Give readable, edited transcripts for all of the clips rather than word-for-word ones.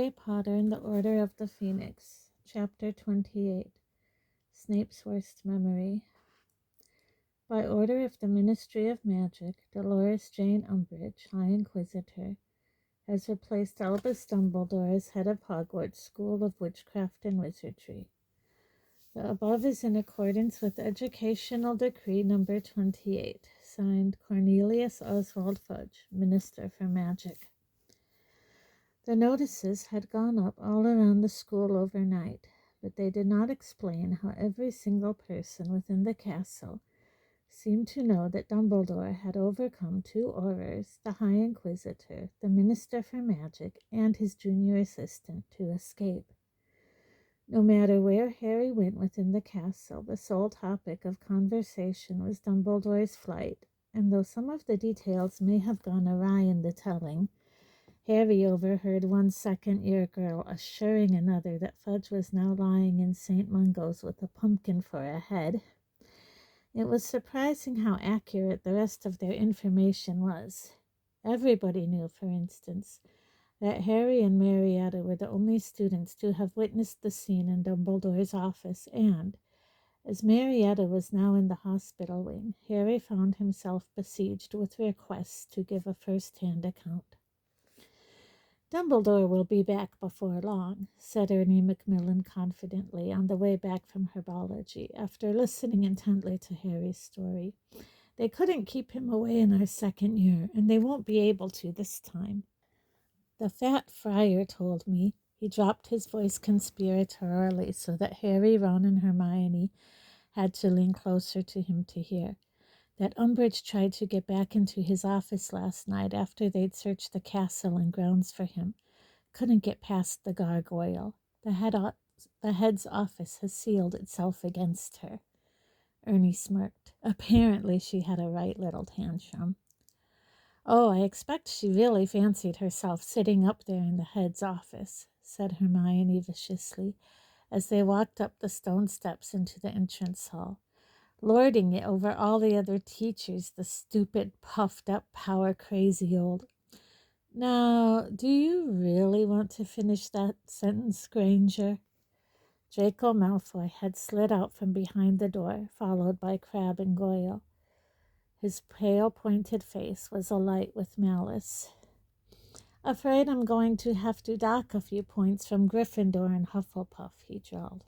Harry Potter and the Order of the Phoenix, Chapter 28, Snape's Worst Memory. By order of the Ministry of Magic, Dolores Jane Umbridge, High Inquisitor, has replaced Albus Dumbledore as head of Hogwarts School of Witchcraft and Wizardry. The above is in accordance with Educational Decree Number 28, signed Cornelius Oswald Fudge, Minister for Magic. The notices had gone up all around the school overnight, but they did not explain how every single person within the castle seemed to know that Dumbledore had overcome two Aurors, the High Inquisitor, the Minister for Magic, and his junior assistant, to escape. No matter where Harry went within the castle, the sole topic of conversation was Dumbledore's flight, and though some of the details may have gone awry in the telling, Harry overheard one second-year girl assuring another that Fudge was now lying in St. Mungo's with a pumpkin for a head. It was surprising how accurate the rest of their information was. Everybody knew, for instance, that Harry and Marietta were the only students to have witnessed the scene in Dumbledore's office, and, as Marietta was now in the hospital wing, Harry found himself besieged with requests to give a first-hand account. "Dumbledore will be back before long," said Ernie Macmillan confidently on the way back from herbology, after listening intently to Harry's story. "They couldn't keep him away in our second year, and they won't be able to this time. The fat friar told me," he dropped his voice conspiratorially so that Harry, Ron, and Hermione had to lean closer to him to hear, "that Umbridge tried to get back into his office last night after they'd searched the castle and grounds for him. Couldn't get past the gargoyle. The head's office has sealed itself against her." Ernie smirked. Apparently she had a right little tantrum. "Oh, I expect she really fancied herself sitting up there in the head's office," said Hermione viciously, as they walked up the stone steps into the entrance hall, lording it over all the other teachers, the stupid, puffed-up, power-crazy old... "Now, do you really want to finish that sentence, Granger?" Draco Malfoy had slid out from behind the door, followed by Crabbe and Goyle. His pale, pointed face was alight with malice. "Afraid I'm going to have to dock a few points from Gryffindor and Hufflepuff," he drawled.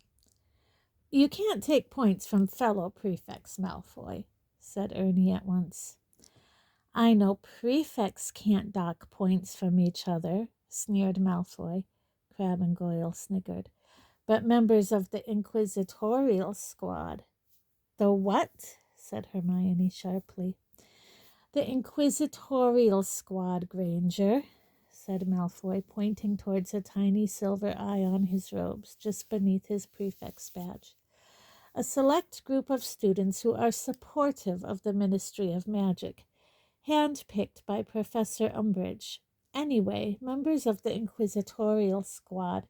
"You can't take points from fellow prefects, Malfoy," said Ernie at once. "I know prefects can't dock points from each other," sneered Malfoy. Crabbe and Goyle sniggered. "But members of the Inquisitorial Squad—" "The what?" said Hermione sharply. "The Inquisitorial Squad, Granger," said Malfoy, pointing towards a tiny silver eye on his robes just beneath his prefect's badge. "A select group of students who are supportive of the Ministry of Magic, hand-picked by Professor Umbridge. Anyway, members of the Inquisitorial Squad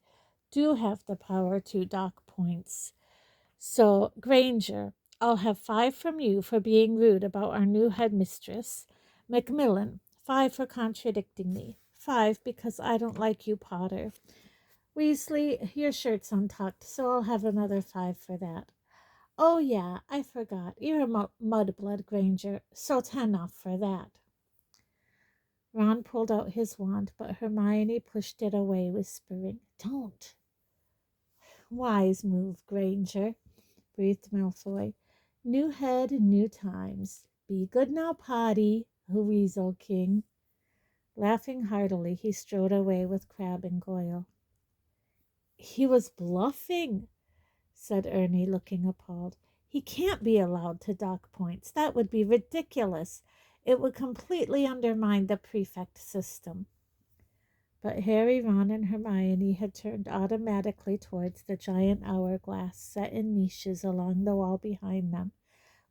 do have the power to dock points. So, Granger, I'll have 5 from you for being rude about our new headmistress. Macmillan, 5 for contradicting me. 5 because I don't like you, Potter. Weasley, your shirt's untucked, so I'll have another 5 for that. Oh, yeah, I forgot. You're a mudblood, Granger, so 10 off for that." Ron pulled out his wand, but Hermione pushed it away, whispering, "Don't." "Wise move, Granger," breathed Malfoy. "New head, new times. Be good now, Potty, Weasel King." Laughing heartily, he strode away with Crabbe and Goyle. "He was bluffing," said Ernie, looking appalled. "He can't be allowed to dock points. That would be ridiculous. It would completely undermine the prefect system." But Harry, Ron, and Hermione had turned automatically towards the giant hourglass set in niches along the wall behind them,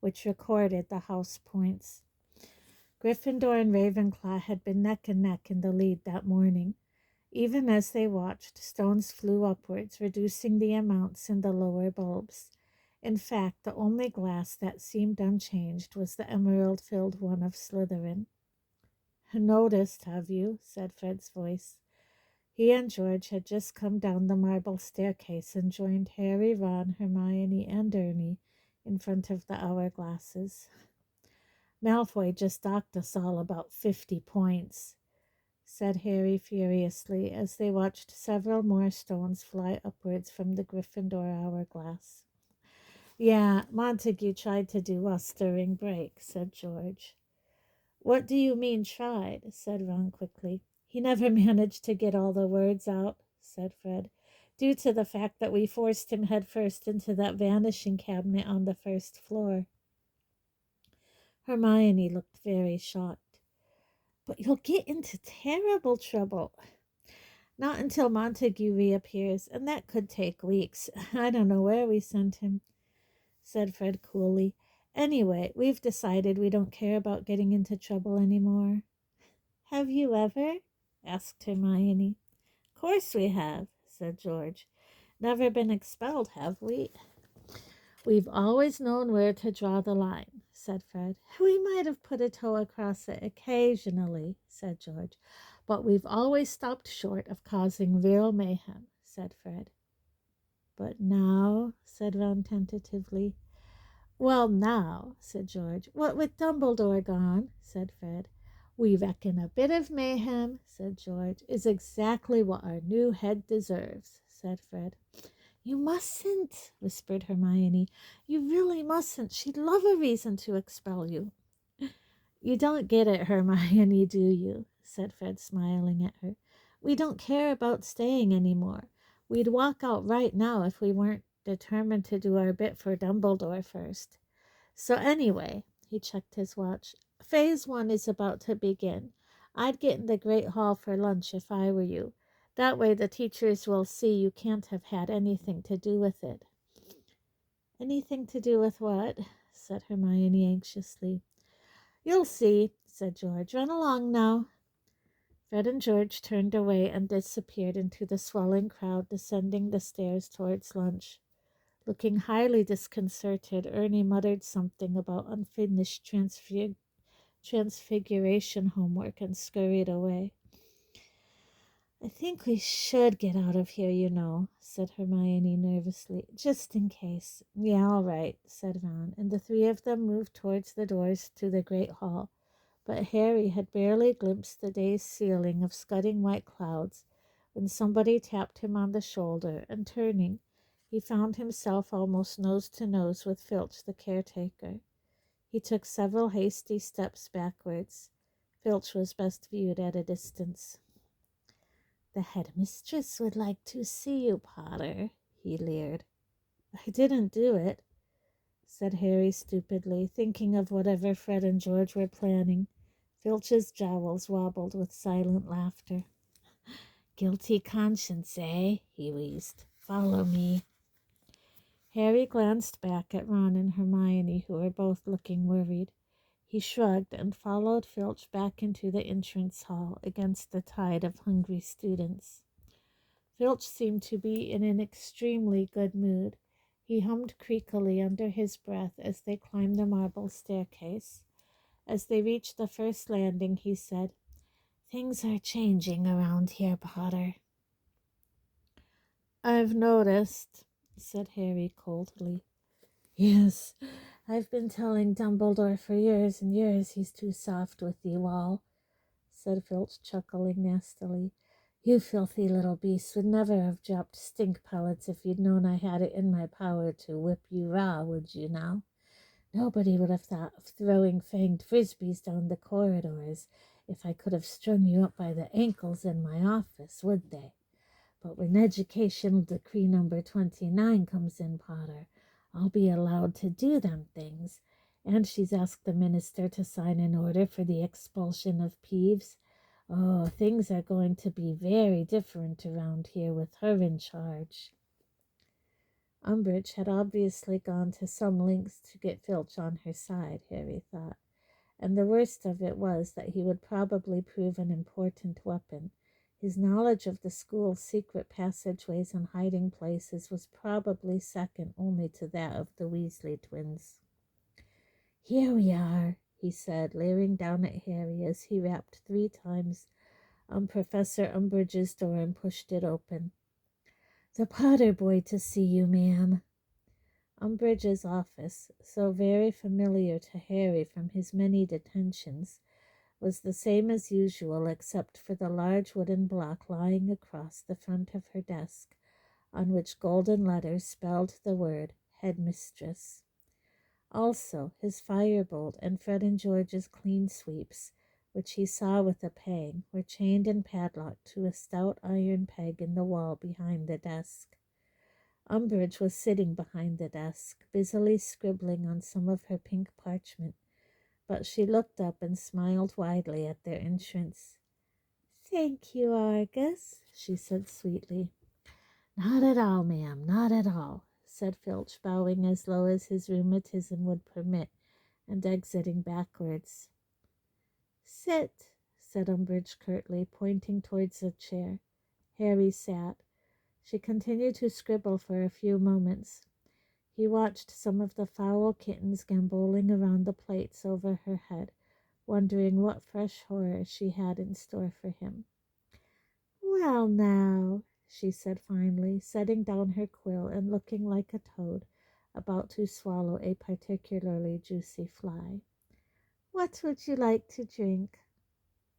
which recorded the house points. Gryffindor and Ravenclaw had been neck and neck in the lead that morning. Even as they watched, stones flew upwards, reducing the amounts in the lower bulbs. In fact, the only glass that seemed unchanged was the emerald-filled one of Slytherin. "Noticed, have you?" said Fred's voice. He and George had just come down the marble staircase and joined Harry, Ron, Hermione, and Ernie in front of the hourglasses. "Malfoy just docked us all about 50 points," said Harry furiously as they watched several more stones fly upwards from the Gryffindor hourglass. "Yeah, Montague tried to do us during break," said George. "What do you mean tried?" said Ron quickly. "He never managed to get all the words out," said Fred, "due to the fact that we forced him headfirst into that vanishing cabinet on the first floor." Hermione looked very shocked. "But you'll get into terrible trouble." "Not until Montague reappears, and that could take weeks. I don't know where we sent him," said Fred coolly. "Anyway, we've decided we don't care about getting into trouble anymore." "Have you ever?" asked Hermione. "Course we have," said George. "Never been expelled, have we?" "We've always known where to draw the line," said Fred. "We might have put a toe across it occasionally," said George. "But we've always stopped short of causing real mayhem," said Fred. "But now," said Ron tentatively. "Well, now," said George. "What with Dumbledore gone," said Fred. "We reckon a bit of mayhem," said George, "is exactly what our new head deserves," said Fred. "You mustn't," whispered Hermione. "You really mustn't. She'd love a reason to expel you." "You don't get it, Hermione, do you?" said Fred, smiling at her. "We don't care about staying any more. We'd walk out right now if we weren't determined to do our bit for Dumbledore first. So anyway," he checked his watch, "Phase 1 is about to begin. I'd get in the Great Hall for lunch if I were you. That way the teachers will see you can't have had anything to do with it." "Anything to do with what?" said Hermione anxiously. "You'll see," said George. "Run along now." Fred and George turned away and disappeared into the swelling crowd descending the stairs towards lunch. Looking highly disconcerted, Ernie muttered something about unfinished transfiguration homework and scurried away. "I think we should get out of here, you know," said Hermione nervously, "just in case." "Yeah, all right," said Ron, and the three of them moved towards the doors to the Great Hall. But Harry had barely glimpsed the day's ceiling of scudding white clouds when somebody tapped him on the shoulder, and turning, he found himself almost nose to nose with Filch, the caretaker. He took several hasty steps backwards. Filch was best viewed at a distance. "The headmistress would like to see you, Potter," he leered. "I didn't do it," said Harry stupidly, thinking of whatever Fred and George were planning. Filch's jowls wobbled with silent laughter. "Guilty conscience, eh?" he wheezed. "Follow me." Harry glanced back at Ron and Hermione, who were both looking worried. He shrugged and followed Filch back into the entrance hall against the tide of hungry students. Filch seemed to be in an extremely good mood. He hummed creakily under his breath as they climbed the marble staircase. As they reached the first landing, he said, "Things are changing around here, Potter." "I've noticed," said Harry coldly. "Yes, I've been telling Dumbledore for years and years he's too soft with you all," said Filch, chuckling nastily. "You filthy little beast would never have dropped stink pellets if you'd known I had it in my power to whip you raw, would you now? Nobody would have thought of throwing fanged frisbees down the corridors if I could have strung you up by the ankles in my office, would they? But when Educational Decree number 29 comes in, Potter, I'll be allowed to do them things. And she's asked the minister to sign an order for the expulsion of Peeves. Oh, things are going to be very different around here with her in charge." Umbridge had obviously gone to some lengths to get Filch on her side, Harry thought, and the worst of it was that he would probably prove an important weapon. His knowledge of the school's secret passageways and hiding places was probably second only to that of the Weasley twins. "Here we are," he said, leering down at Harry as he rapped 3 times on Professor Umbridge's door and pushed it open. "The Potter boy to see you, ma'am." Umbridge's office, so very familiar to Harry from his many detentions, was the same as usual except for the large wooden block lying across the front of her desk, on which golden letters spelled the word Headmistress. Also, his firebolt and Fred and George's clean sweeps, which he saw with a pang, were chained and padlocked to a stout iron peg in the wall behind the desk. Umbridge was sitting behind the desk, busily scribbling on some of her pink parchment, but she looked up and smiled widely at their entrance. "Thank you, Argus," she said sweetly. "Not at all, ma'am, not at all," said Filch, bowing as low as his rheumatism would permit, and exiting backwards. "Sit," said Umbridge curtly, pointing towards a chair. Harry sat. She continued to scribble for a few moments. He watched some of the foul kittens gambolling around the plates over her head, wondering what fresh horror she had in store for him. "Well, now," she said finally, setting down her quill and looking like a toad about to swallow a particularly juicy fly. "What would you like to drink?"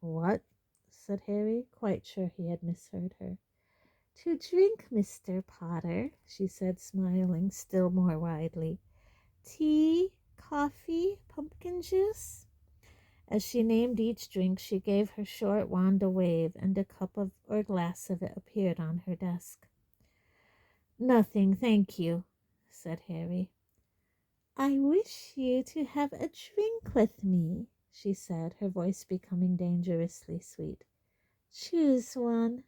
"What?" said Harry, quite sure he had misheard her. "To drink, Mr. Potter," she said, smiling still more widely. "Tea, coffee, pumpkin juice?" As she named each drink, she gave her short wand a wave, and a cup or glass of it appeared on her desk. "Nothing, thank you," said Harry. "I wish you to have a drink with me," she said, her voice becoming dangerously sweet. "Choose one."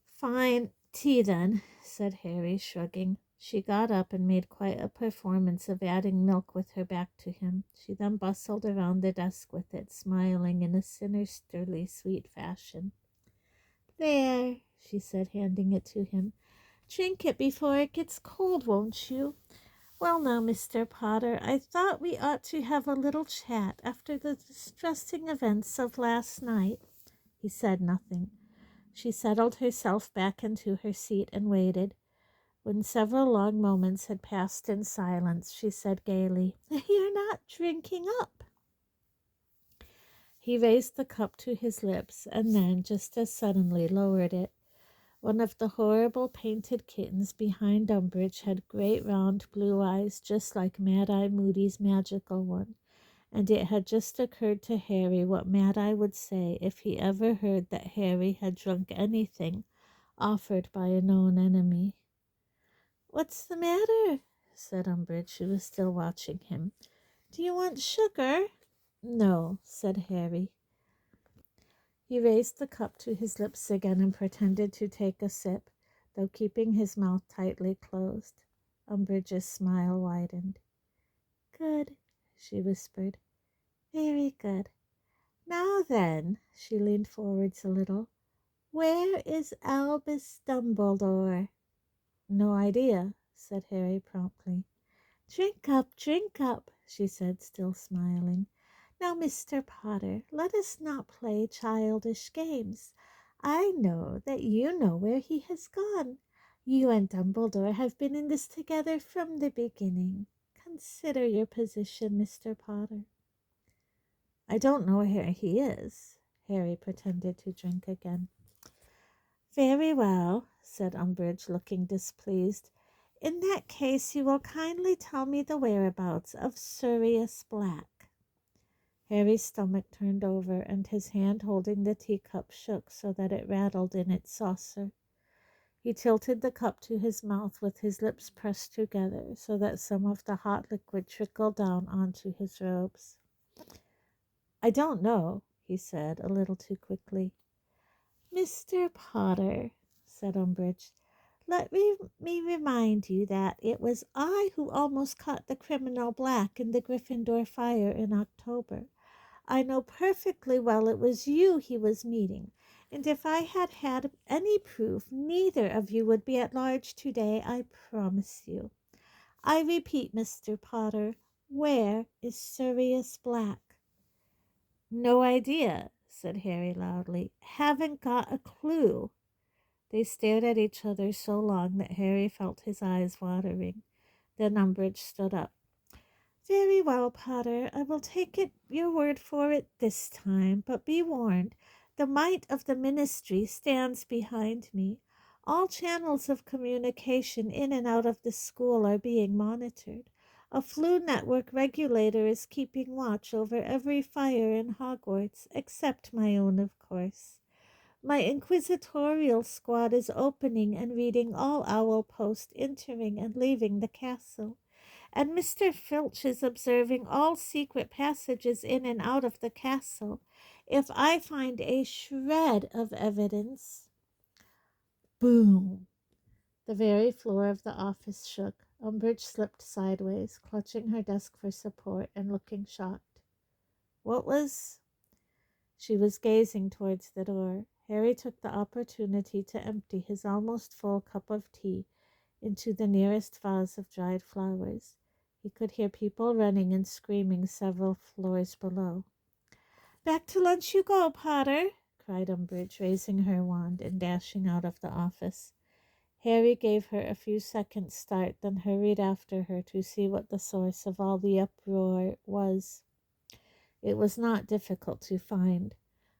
"Fine, tea then," said Harry, shrugging. She got up and made quite a performance of adding milk with her back to him. She then bustled around the desk with it, smiling in a sinisterly sweet fashion. "There," she said, handing it to him. "Drink it before it gets cold, won't you? Well now, Mr. Potter, I thought we ought to have a little chat after the distressing events of last night." He said nothing. She settled herself back into her seat and waited. When several long moments had passed in silence, she said gaily, "You're not drinking up." He raised the cup to his lips and then, just as suddenly, lowered it. One of the horrible painted kittens behind Umbridge had great round blue eyes, just like Mad-Eye Moody's magical one, and it had just occurred to Harry what Mad-Eye would say if he ever heard that Harry had drunk anything offered by a known enemy. "What's the matter?" said Umbridge, who was still watching him. "Do you want sugar?" "No," said Harry. He raised the cup to his lips again and pretended to take a sip, though keeping his mouth tightly closed. Umbridge's smile widened. "Good," she whispered. "Very good. Now then," she leaned forwards a little, "where is Albus Dumbledore?" "No idea," said Harry promptly. Drink up," she said, still smiling. "Now, Mr. Potter, let us not play childish games. I know that you know where he has gone. You and Dumbledore have been in this together from the beginning. Consider your position, Mr. Potter." "I don't know where he is." Harry pretended to drink again. "Very well," said Umbridge, looking displeased. "In that case, you will kindly tell me the whereabouts of Sirius Black." Harry's stomach turned over, and his hand holding the teacup shook so that it rattled in its saucer. He tilted the cup to his mouth with his lips pressed together so that some of the hot liquid trickled down onto his robes. "I don't know," he said, a little too quickly. "Mr. Potter," said Umbridge, "let me remind you that it was I who almost caught the criminal Black in the Gryffindor fire in October. I know perfectly well it was you he was meeting, and if I had had any proof, neither of you would be at large today, I promise you. I repeat, Mr. Potter, where is Sirius Black?" "No idea," said Harry loudly. Haven't got a clue. They stared at each other so long that Harry felt his eyes watering. Then Umbridge stood up. Very well, Potter. I will take your word for it this time, but be warned. The might of the Ministry stands behind me. All channels of communication in and out of the school are being monitored. A Flu Network regulator is keeping watch over every fire in Hogwarts, except my own, of course. My inquisitorial squad is opening and reading all owl post entering and leaving the castle, and Mr. Filch is observing all secret passages in and out of the castle. If I find a shred of evidence... Boom! The very floor of the office shook. Umbridge slipped sideways, clutching her desk for support and looking shocked. What was... She was gazing towards the door. Harry took the opportunity to empty his almost full cup of tea into the nearest vase of dried flowers. He could hear people running and screaming several floors below. Back to lunch you go, Potter, cried Umbridge, raising her wand and dashing out of the office. Harry gave her a few seconds' start, then hurried after her to see what the source of all the uproar was. It was not difficult to find.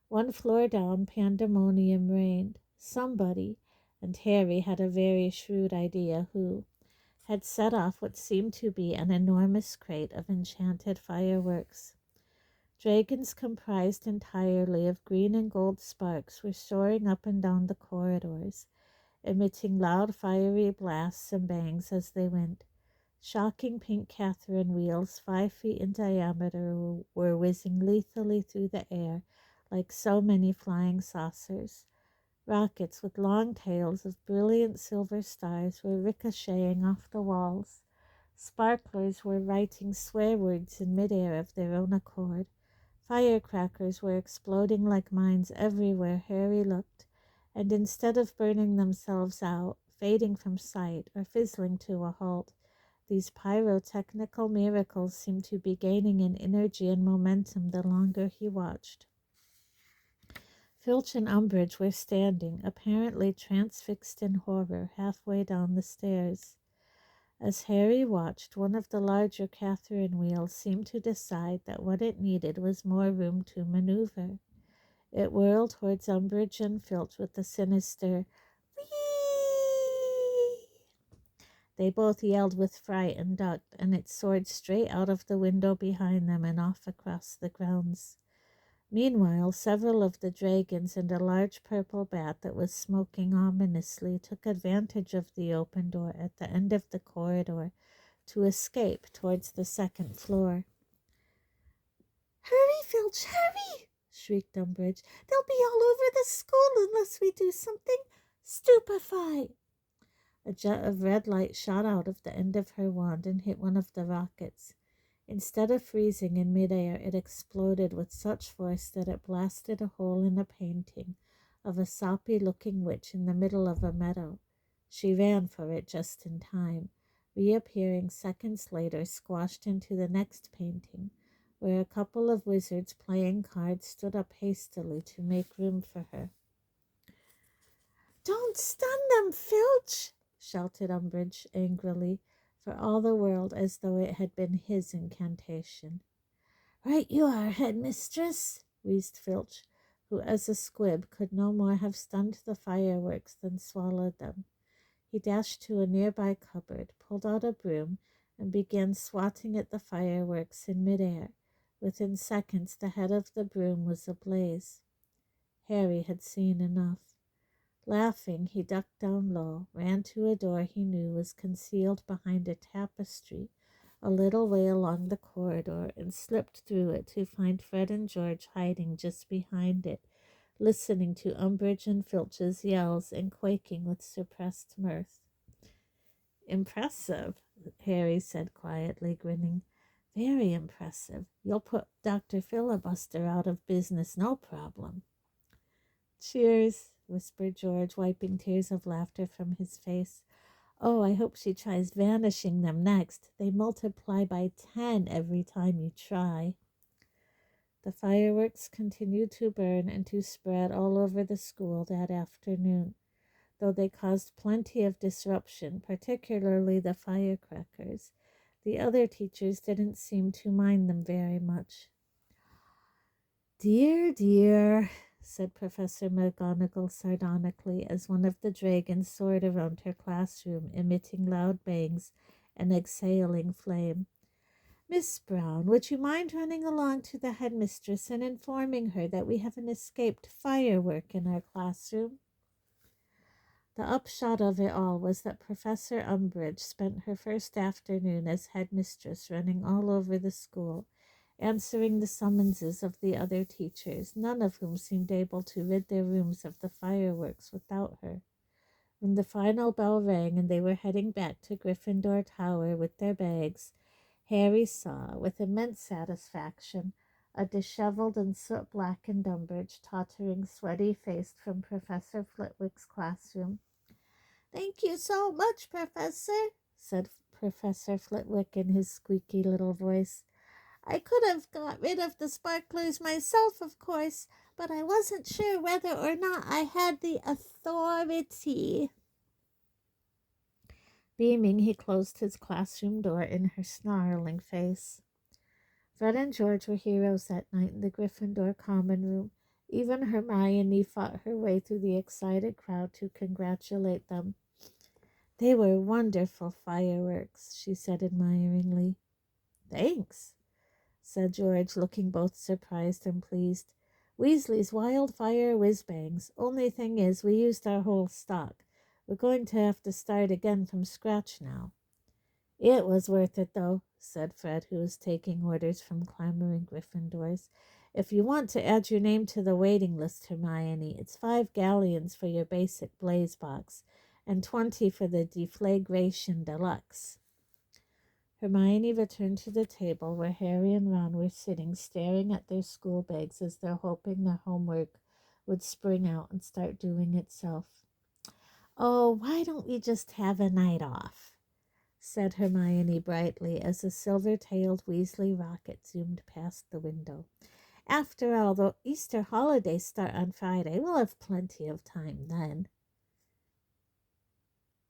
1 floor down, pandemonium reigned. Somebody, and Harry had a very shrewd idea who, had set off what seemed to be an enormous crate of enchanted fireworks. Dragons comprised entirely of green and gold sparks were soaring up and down the corridors, emitting loud fiery blasts and bangs as they went. Shocking pink Catherine wheels 5 feet in diameter were whizzing lethally through the air like so many flying saucers. Rockets with long tails of brilliant silver stars were ricocheting off the walls. Sparklers were writing swear words in midair of their own accord. Firecrackers were exploding like mines everywhere Harry looked, and instead of burning themselves out, fading from sight, or fizzling to a halt, these pyrotechnical miracles seemed to be gaining in energy and momentum the longer he watched. Filch and Umbridge were standing, apparently transfixed in horror, halfway down the stairs. As Harry watched, one of the larger Catherine wheels seemed to decide that what it needed was more room to maneuver. It whirled towards Umbridge and Filch with a sinister "Whee!" They both yelled with fright and ducked, and it soared straight out of the window behind them and off across the grounds. Meanwhile, several of the dragons and a large purple bat that was smoking ominously took advantage of the open door at the end of the corridor to escape towards the 2nd floor. "Hurry, Filch, hurry!" shrieked Umbridge. "They'll be all over the school unless we do something. Stupefy!" A jet of red light shot out of the end of her wand and hit one of the rockets. Instead of freezing in midair, it exploded with such force that it blasted a hole in a painting of a soppy-looking witch in the middle of a meadow. She ran for it just in time, reappearing seconds later squashed into the next painting, where a couple of wizards playing cards stood up hastily to make room for her. "Don't stun them, Filch!" shouted Umbridge angrily, for all the world as though it had been his incantation. "Right you are, headmistress," wheezed Filch, who as a squib could no more have stunned the fireworks than swallowed them. He dashed to a nearby cupboard, pulled out a broom, and began swatting at the fireworks in midair. Within seconds the head of the broom was ablaze. Harry had seen enough. Laughing, he ducked down low, ran to a door he knew was concealed behind a tapestry a little way along the corridor, and slipped through it to find Fred and George hiding just behind it, listening to Umbridge and Filch's yells and quaking with suppressed mirth. "Impressive," Harry said quietly, grinning. "Very impressive. You'll put Dr. Filibuster out of business, no problem." "Cheers," whispered George, wiping tears of laughter from his face. "Oh, I hope she tries vanishing them next. They multiply by 10 every time you try." The fireworks continued to burn and to spread all over the school that afternoon, though they caused plenty of disruption, particularly the firecrackers. The other teachers didn't seem to mind them very much. "Dear, dear," said Professor McGonagall sardonically as one of the dragons soared around her classroom, emitting loud bangs and exhaling flame. "Miss Brown, would you mind running along to the headmistress and informing her that we have an escaped firework in our classroom?" The upshot of it all was that Professor Umbridge spent her first afternoon as headmistress running all over the school, answering the summonses of the other teachers, none of whom seemed able to rid their rooms of the fireworks without her. When the final bell rang and they were heading back to Gryffindor Tower with their bags, Harry saw, with immense satisfaction, a disheveled and soot-blackened Umbridge tottering sweaty-faced from Professor Flitwick's classroom. "Thank you so much, Professor," said Professor Flitwick in his squeaky little voice. "I could have got rid of the sparklers myself, of course, but I wasn't sure whether or not I had the authority." Beaming, he closed his classroom door in her snarling face. Fred and George were heroes that night in the Gryffindor common room. Even Hermione fought her way through the excited crowd to congratulate them. "They were wonderful fireworks," she said admiringly. "Thanks," said George, looking both surprised and pleased. "Weasley's wildfire whiz-bangs. Only thing is, we used our whole stock. We're going to have to start again from scratch now." "It was worth it, though," said Fred, who was taking orders from clamoring Gryffindors. "If you want to add your name to the waiting list, Hermione, it's 5 galleons for your basic blaze box and 20 for the deflagration deluxe." Hermione returned to the table where Harry and Ron were sitting, staring at their school bags as though hoping their homework would spring out and start doing itself. "Oh, why don't we just have a night off?" said Hermione brightly as a silver-tailed Weasley rocket zoomed past the window. "After all, the Easter holidays start on Friday. We'll have plenty of time then."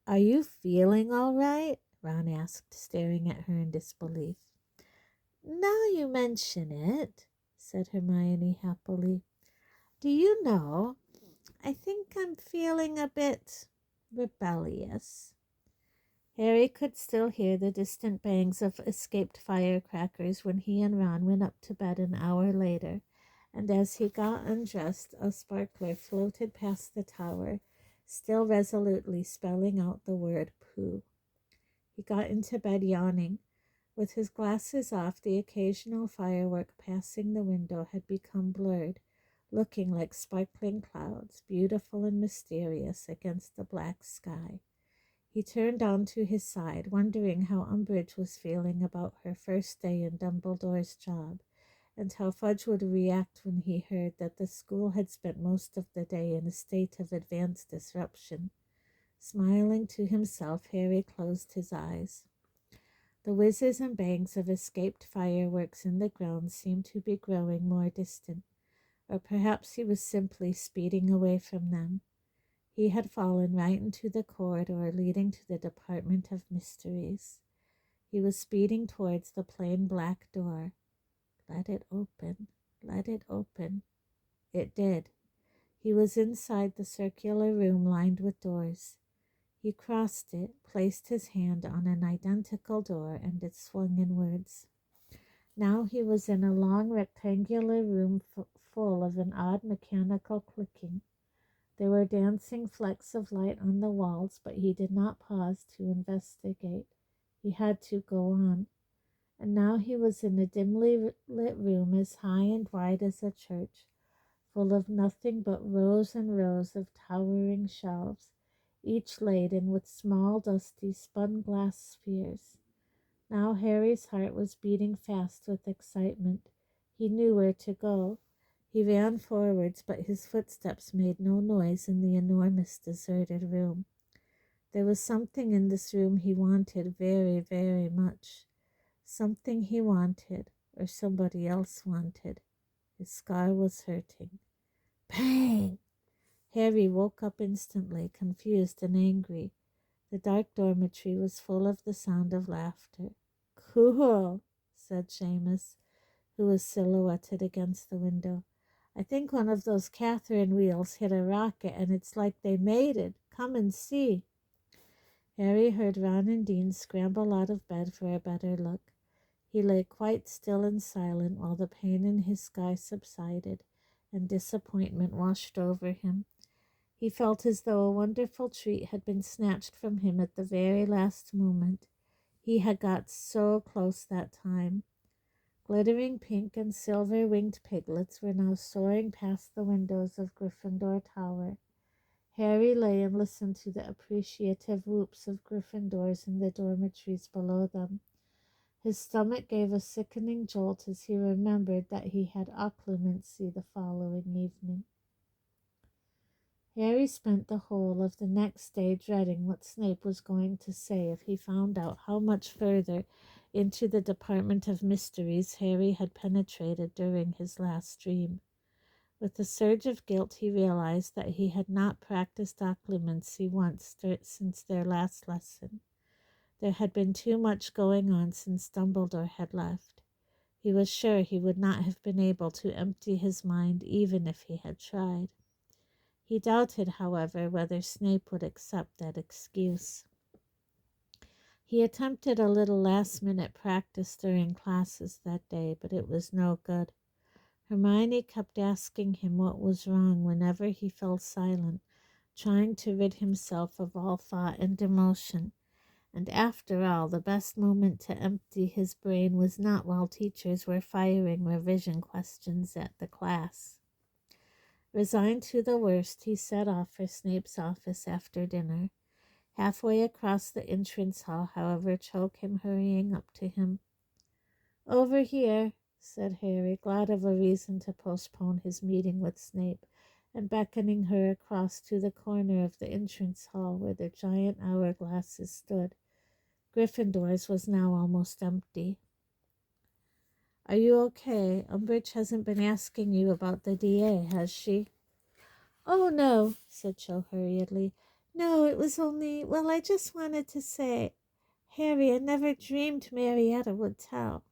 "Are you feeling all right?" Ron asked, staring at her in disbelief. "Now you mention it," said Hermione happily. "Do you know, I think I'm feeling a bit rebellious." Harry could still hear the distant bangs of escaped firecrackers when he and Ron went up to bed an hour later, and as he got undressed, a sparkler floated past the tower, still resolutely spelling out the word pooh. He got into bed yawning. With his glasses off, the occasional firework passing the window had become blurred, looking like sparkling clouds, beautiful and mysterious against the black sky. He turned on to his side, wondering how Umbridge was feeling about her first day in Dumbledore's job, and how Fudge would react when he heard that the school had spent most of the day in a state of advanced disruption. Smiling to himself, Harry closed his eyes. The whizzes and bangs of escaped fireworks in the grounds seemed to be growing more distant, or perhaps he was simply speeding away from them. He had fallen right into the corridor leading to the Department of Mysteries. He was speeding towards the plain black door. Let it open, let it open. It did. He was inside the circular room lined with doors. He crossed it, placed his hand on an identical door, and it swung inwards. Now he was in a long rectangular room full of an odd mechanical clicking. There were dancing flecks of light on the walls, but he did not pause to investigate. He had to go on. And now he was in a dimly lit room as high and wide as a church, full of nothing but rows and rows of towering shelves, each laden with small, dusty, spun glass spheres. Now Harry's heart was beating fast with excitement. He knew where to go. He ran forwards, but his footsteps made no noise in the enormous deserted room. There was something in this room he wanted very, very much. Something he wanted, or somebody else wanted. His scar was hurting. Bang! Harry woke up instantly, confused and angry. The dark dormitory was full of the sound of laughter. Cool, said Seamus, who was silhouetted against the window. I think one of those Catherine wheels hit a rocket and it's like they made it. Come and see. Harry heard Ron and Dean scramble out of bed for a better look. He lay quite still and silent while the pain in his sky subsided and disappointment washed over him. He felt as though a wonderful treat had been snatched from him at the very last moment. He had got so close that time. Glittering pink and silver-winged piglets were now soaring past the windows of Gryffindor Tower. Harry lay and listened to the appreciative whoops of Gryffindors in the dormitories below them. His stomach gave a sickening jolt as he remembered that he had occlumency the following evening. Harry spent the whole of the next day dreading what Snape was going to say if he found out how much further into the Department of Mysteries Harry had penetrated during his last dream. With a surge of guilt, he realized that he had not practiced occlumency once since their last lesson. There had been too much going on since Dumbledore had left. He was sure he would not have been able to empty his mind even if he had tried. He doubted, however, whether Snape would accept that excuse. He attempted a little last-minute practice during classes that day, but it was no good. Hermione kept asking him what was wrong whenever he fell silent, trying to rid himself of all thought and emotion. And after all, the best moment to empty his brain was not while teachers were firing revision questions at the class. Resigned to the worst, he set off for Snape's office after dinner. Halfway across the entrance hall, however, Cho came hurrying up to him. Over here, said Harry, glad of a reason to postpone his meeting with Snape, and beckoning her across to the corner of the entrance hall where the giant hourglasses stood. Gryffindor's was now almost empty. Are you okay? Umbridge hasn't been asking you about the DA, has she? Oh, no, said Cho hurriedly. No, it was only, well, I just wanted to say, Harry, I never dreamed Marietta would tell.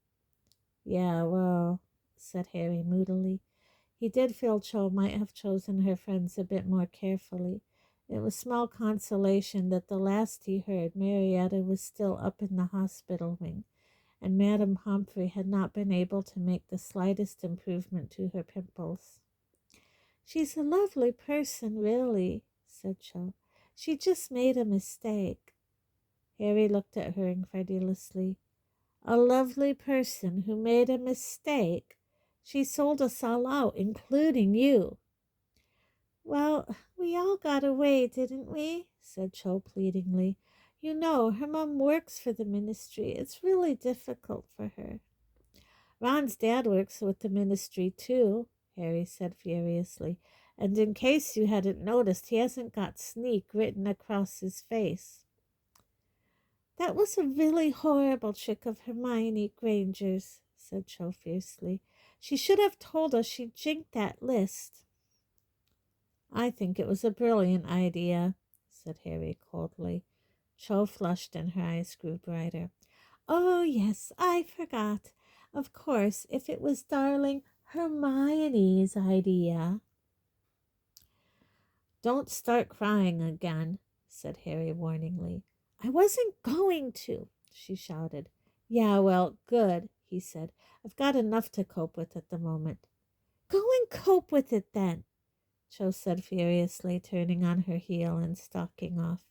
Yeah, well, said Harry moodily. He did feel Cho might have chosen her friends a bit more carefully. It was small consolation that the last he heard, Marietta was still up in the hospital wing, and Madame Pomfrey had not been able to make the slightest improvement to her pimples. She's a lovely person, really, said Cho. She just made a mistake. Harry looked at her incredulously. A lovely person who made a mistake? She sold us all out, including you. Well, we all got away, didn't we? Said Cho pleadingly. You know, her mom works for the ministry. It's really difficult for her. Ron's dad works with the ministry, too, Harry said furiously. And in case you hadn't noticed, he hasn't got sneak written across his face. That was a really horrible trick of Hermione Granger's, said Cho fiercely. She should have told us she jinked that list. I think it was a brilliant idea, said Harry coldly. Cho flushed and her eyes grew brighter. Oh, yes, I forgot. Of course, if it was darling Hermione's idea. Don't start crying again, said Harry warningly. I wasn't going to, she shouted. Yeah, well, good, he said. I've got enough to cope with at the moment. Go and cope with it then, Cho said furiously, turning on her heel and stalking off.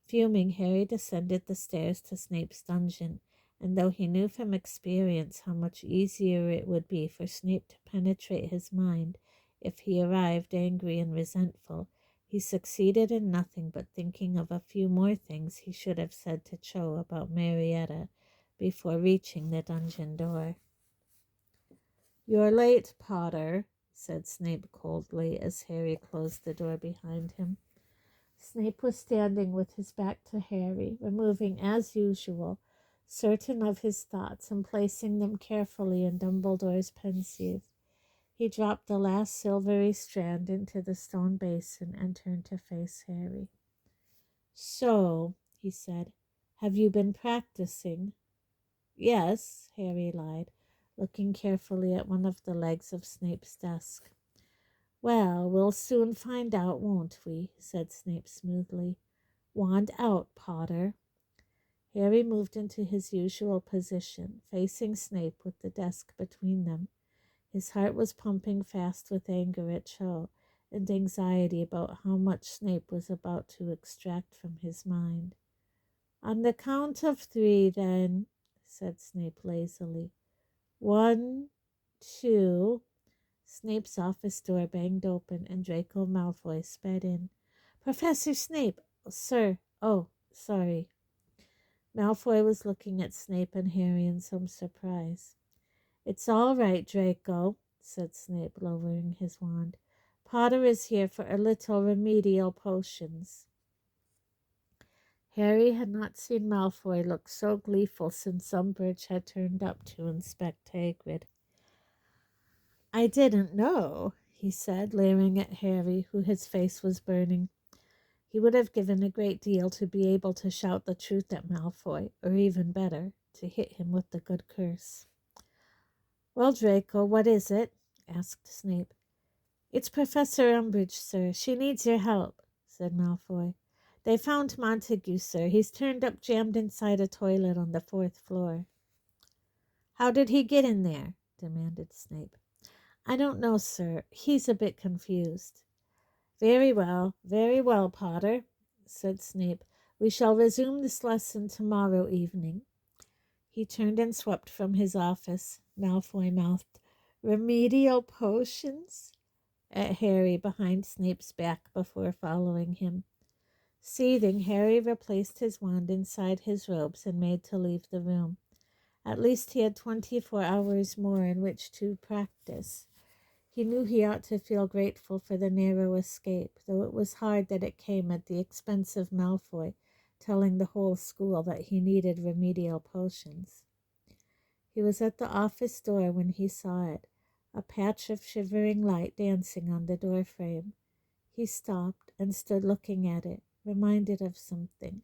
Fuming, Harry descended the stairs to Snape's dungeon, and though he knew from experience how much easier it would be for Snape to penetrate his mind if he arrived angry and resentful, he succeeded in nothing but thinking of a few more things he should have said to Cho about Marietta before reaching the dungeon door. You're late, Potter, said Snape coldly as Harry closed the door behind him. Snape was standing with his back to Harry, removing, as usual, certain of his thoughts and placing them carefully in Dumbledore's pensieve. He dropped the last silvery strand into the stone basin and turned to face Harry. "So," he said, "have you been practicing?" "Yes," Harry lied, looking carefully at one of the legs of Snape's desk. "Well, we'll soon find out, won't we?" said Snape smoothly. "Wand out, Potter." Harry moved into his usual position, facing Snape with the desk between them. His heart was pumping fast with anger at Cho and anxiety about how much Snape was about to extract from his mind. "On the count of 3, then," said Snape lazily. 1, 2. Snape's office door banged open and Draco Malfoy sped in. "Professor Snape! Sir! Oh, sorry." Malfoy was looking at Snape and Harry in some surprise. "It's all right, Draco," said Snape, lowering his wand. "Potter is here for a little remedial potions." Harry had not seen Malfoy look so gleeful since Umbridge had turned up to inspect Hagrid. "I didn't know," he said, leering at Harry, whose face was burning. He would have given a great deal to be able to shout the truth at Malfoy, or even better, to hit him with the good curse. "Well, Draco, what is it?" asked Snape. "It's Professor Umbridge, sir. She needs your help," said Malfoy. "They found Montague, sir. He's turned up jammed inside a toilet on the 4th floor." "How did he get in there?" demanded Snape. "I don't know, sir. He's a bit confused." Very well, Potter," said Snape. "We shall resume this lesson tomorrow evening." He turned and swept from his office. Malfoy mouthed, "Remedial potions?" at Harry behind Snape's back before following him. Seething, Harry replaced his wand inside his robes and made to leave the room. At least he had 24 hours more in which to practice. He knew he ought to feel grateful for the narrow escape, though it was hard that it came at the expense of Malfoy telling the whole school that he needed remedial potions. He was at the office door when he saw it, a patch of shivering light dancing on the door frame. He stopped and stood looking at it, reminded of something.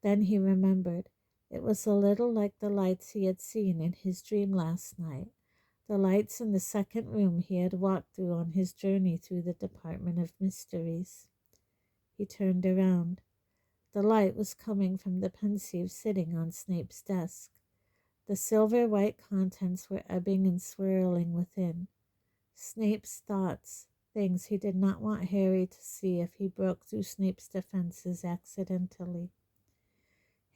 Then he remembered. It was a little like the lights he had seen in his dream last night. The lights in the second room he had walked through on his journey through the Department of Mysteries. He turned around. The light was coming from the Pensieve sitting on Snape's desk. The silver-white contents were ebbing and swirling within. Snape's thoughts, things he did not want Harry to see if he broke through Snape's defenses accidentally.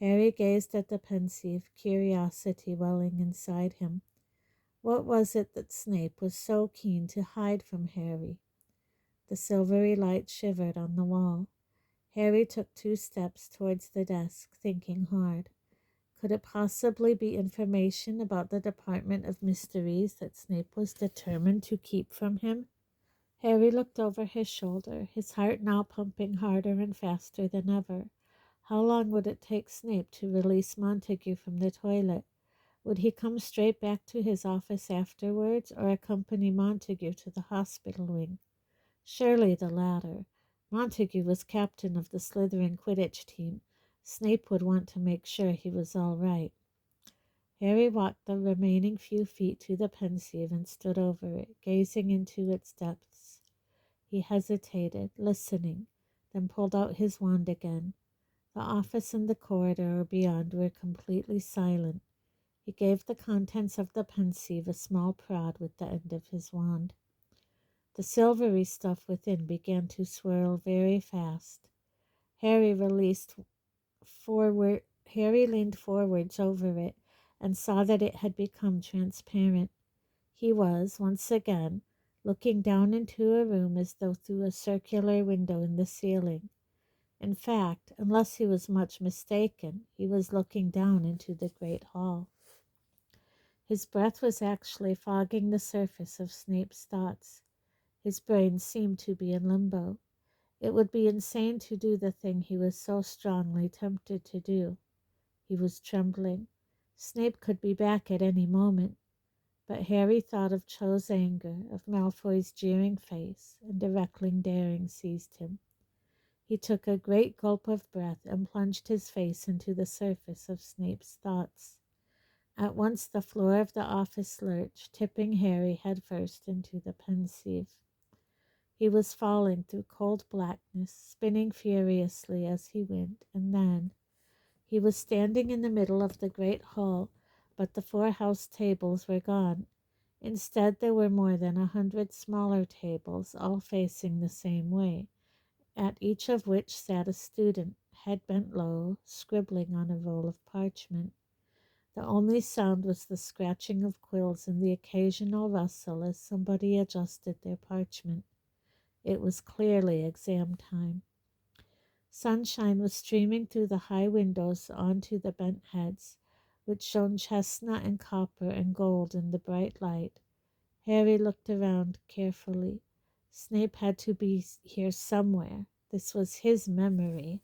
Harry gazed at the Pensieve, curiosity welling inside him. What was it that Snape was so keen to hide from Harry? The silvery light shivered on the wall. Harry took 2 steps towards the desk, thinking hard. Could it possibly be information about the Department of Mysteries that Snape was determined to keep from him? Harry looked over his shoulder, his heart now pumping harder and faster than ever. How long would it take Snape to release Montague from the toilet? Would he come straight back to his office afterwards, or accompany Montague to the hospital wing? Surely the latter. Montague was captain of the Slytherin Quidditch team. Snape would want to make sure he was all right. Harry walked the remaining few feet to the Pensieve and stood over it, gazing into its depths. He hesitated, listening, then pulled out his wand again. The office and the corridor beyond were completely silent. He gave the contents of the Pensieve a small prod with the end of his wand. The silvery stuff within began to swirl very fast. Harry leaned forwards over it and saw that it had become transparent. He was, once again, looking down into a room as though through a circular window in the ceiling. In fact, unless he was much mistaken, he was looking down into the great hall. His breath was actually fogging the surface of Snape's thoughts. His brain seemed to be in limbo. It would be insane to do the thing he was so strongly tempted to do. He was trembling. Snape could be back at any moment. But Harry thought of Cho's anger, of Malfoy's jeering face, and a reckless daring seized him. He took a great gulp of breath and plunged his face into the surface of Snape's thoughts. At once the floor of the office lurched, tipping Harry headfirst into the pensieve. He was falling through cold blackness, spinning furiously as he went, and then he was standing in the middle of the great hall, but the 4 house tables were gone. Instead, there were more than 100 smaller tables, all facing the same way, at each of which sat a student, head bent low, scribbling on a roll of parchment. The only sound was the scratching of quills and the occasional rustle as somebody adjusted their parchment. It was clearly exam time. Sunshine was streaming through the high windows onto the bent heads, which shone chestnut and copper and gold in the bright light. Harry looked around carefully. Snape had to be here somewhere. This was his memory.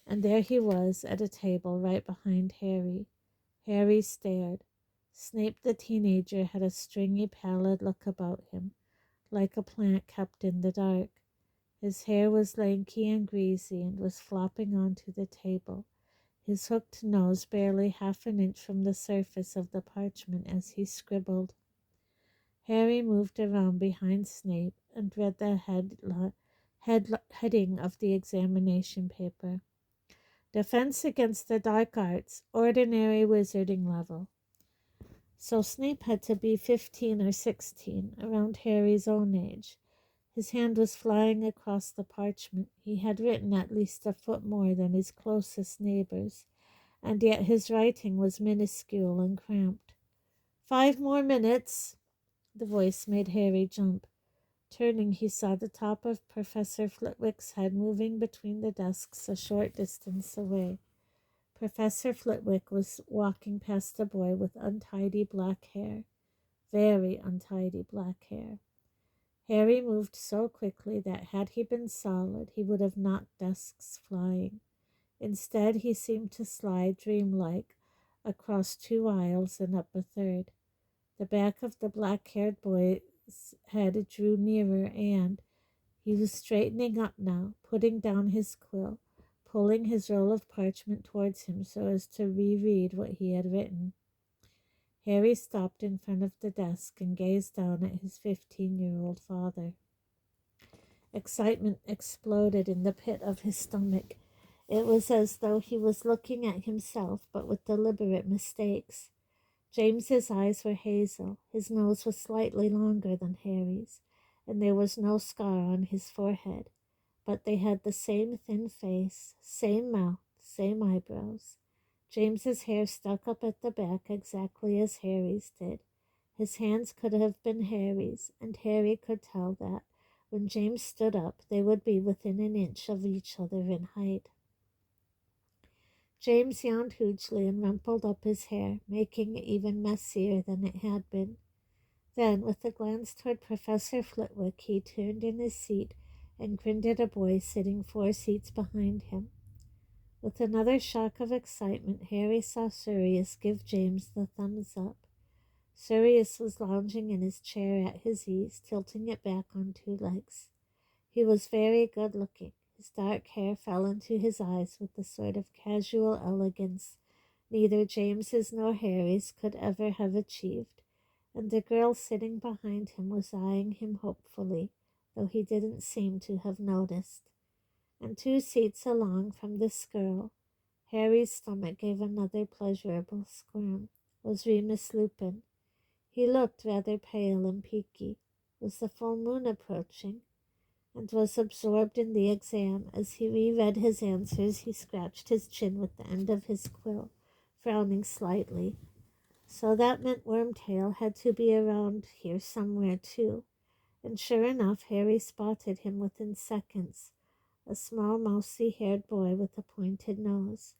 And there he was at a table right behind Harry. Harry stared. Snape the teenager had a stringy, pallid look about him, like a plant kept in the dark. His hair was lanky and greasy and was flopping onto the table, his hooked nose barely half an inch from the surface of the parchment as he scribbled. Harry moved around behind Snape and read the heading of the examination paper. Defense against the dark arts, ordinary wizarding level. So Snape had to be 15 or 16, around Harry's own age. His hand was flying across the parchment. He had written at least a foot more than his closest neighbors, and yet his writing was minuscule and cramped. 5 more minutes! The voice made Harry jump. Turning, he saw the top of Professor Flitwick's head moving between the desks a short distance away. Professor Flitwick was walking past a boy with untidy black hair. Very untidy black hair. Harry moved so quickly that had he been solid, he would have knocked desks flying. Instead, he seemed to slide dreamlike across 2 aisles and up a third. The back of the black-haired boy's head drew nearer, and he was straightening up now, putting down his quill, pulling his roll of parchment towards him so as to reread what he had written. Harry stopped in front of the desk and gazed down at his 15-year-old father. Excitement exploded in the pit of his stomach. It was as though he was looking at himself, but with deliberate mistakes. James's eyes were hazel, his nose was slightly longer than Harry's, and there was no scar on his forehead, but they had the same thin face, same mouth, same eyebrows. James's hair stuck up at the back exactly as Harry's did. His hands could have been Harry's, and Harry could tell that when James stood up, they would be within an inch of each other in height. James yawned hugely and rumpled up his hair, making it even messier than it had been. Then, with a glance toward Professor Flitwick, he turned in his seat and grinned at a boy sitting 4 seats behind him. With another shock of excitement, Harry saw Sirius give James the thumbs up. Sirius was lounging in his chair at his ease, tilting it back on 2 legs. He was very good-looking. His dark hair fell into his eyes with a sort of casual elegance neither James's nor Harry's could ever have achieved, and the girl sitting behind him was eyeing him hopefully, though he didn't seem to have noticed. And 2 seats along from this girl, Harry's stomach gave another pleasurable squirm, was Remus Lupin. He looked rather pale and peaky. Was the full moon approaching? And was absorbed in the exam. As he reread his answers, he scratched his chin with the end of his quill, frowning slightly. So that meant Wormtail had to be around here somewhere too. And sure enough, Harry spotted him within seconds, a small mousy-haired boy with a pointed nose.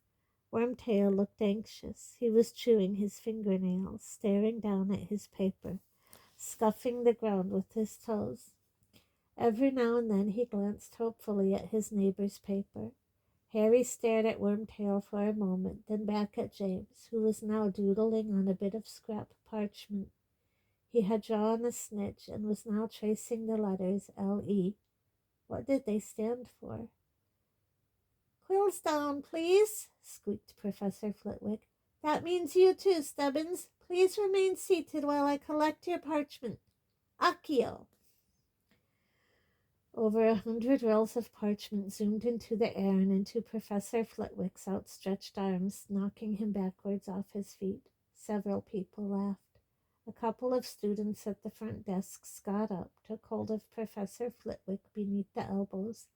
Wormtail looked anxious. He was chewing his fingernails, staring down at his paper, scuffing the ground with his toes. Every now and then he glanced hopefully at his neighbor's paper. Harry stared at Wormtail for a moment, then back at James, who was now doodling on a bit of scrap parchment. He had drawn a snitch and was now tracing the letters L-E. What did they stand for? "Quills down, please," squeaked Professor Flitwick. "That means you too, Stubbins. Please remain seated while I collect your parchment. Accio." Over 100 rolls of parchment zoomed into the air and into Professor Flitwick's outstretched arms, knocking him backwards off his feet. Several people laughed. A couple of students at the front desks got up, took hold of Professor Flitwick beneath the elbows,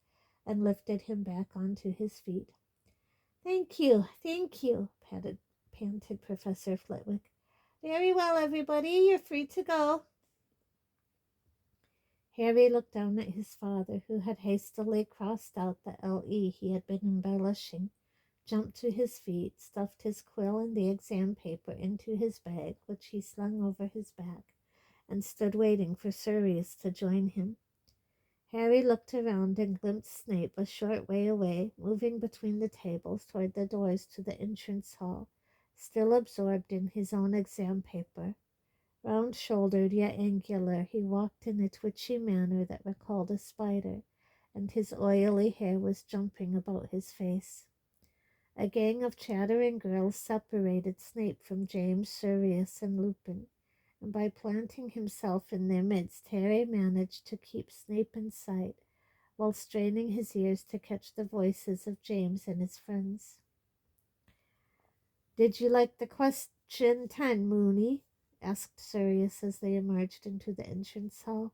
and lifted him back onto his feet. Thank you, panted Professor Flitwick. "Very well, everybody, you're free to go." Harry looked down at his father, who had hastily crossed out the L-E he had been embellishing, jumped to his feet, stuffed his quill and the exam paper into his bag, which he slung over his back, and stood waiting for Sirius to join him. Harry looked around and glimpsed Snape a short way away, moving between the tables toward the doors to the entrance hall, still absorbed in his own exam paper. Round-shouldered yet angular, he walked in a twitchy manner that recalled a spider, and his oily hair was jumping about his face. A gang of chattering girls separated Snape from James, Sirius, and Lupin, and by planting himself in their midst, Harry managed to keep Snape in sight, while straining his ears to catch the voices of James and his friends. "Did you like the question 10, Moony?" asked Sirius as they emerged into the entrance hall.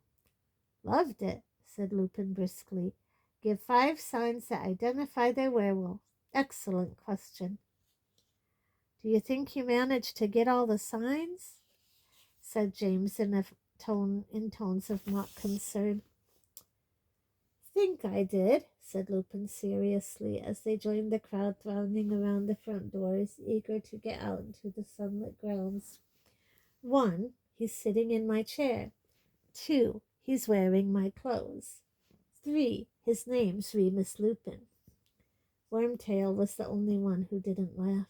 "Loved it," said Lupin briskly. "Give 5 signs that identify their werewolf. Excellent question." "Do you think you managed to get all the signs?" said James in tones of mock concern. "Think I did," said Lupin seriously, as they joined the crowd thronging around the front doors, eager to get out into the sunlit grounds. 1, he's sitting in my chair. 2, he's wearing my clothes. 3, his name's Remus Lupin." Wormtail was the only one who didn't laugh.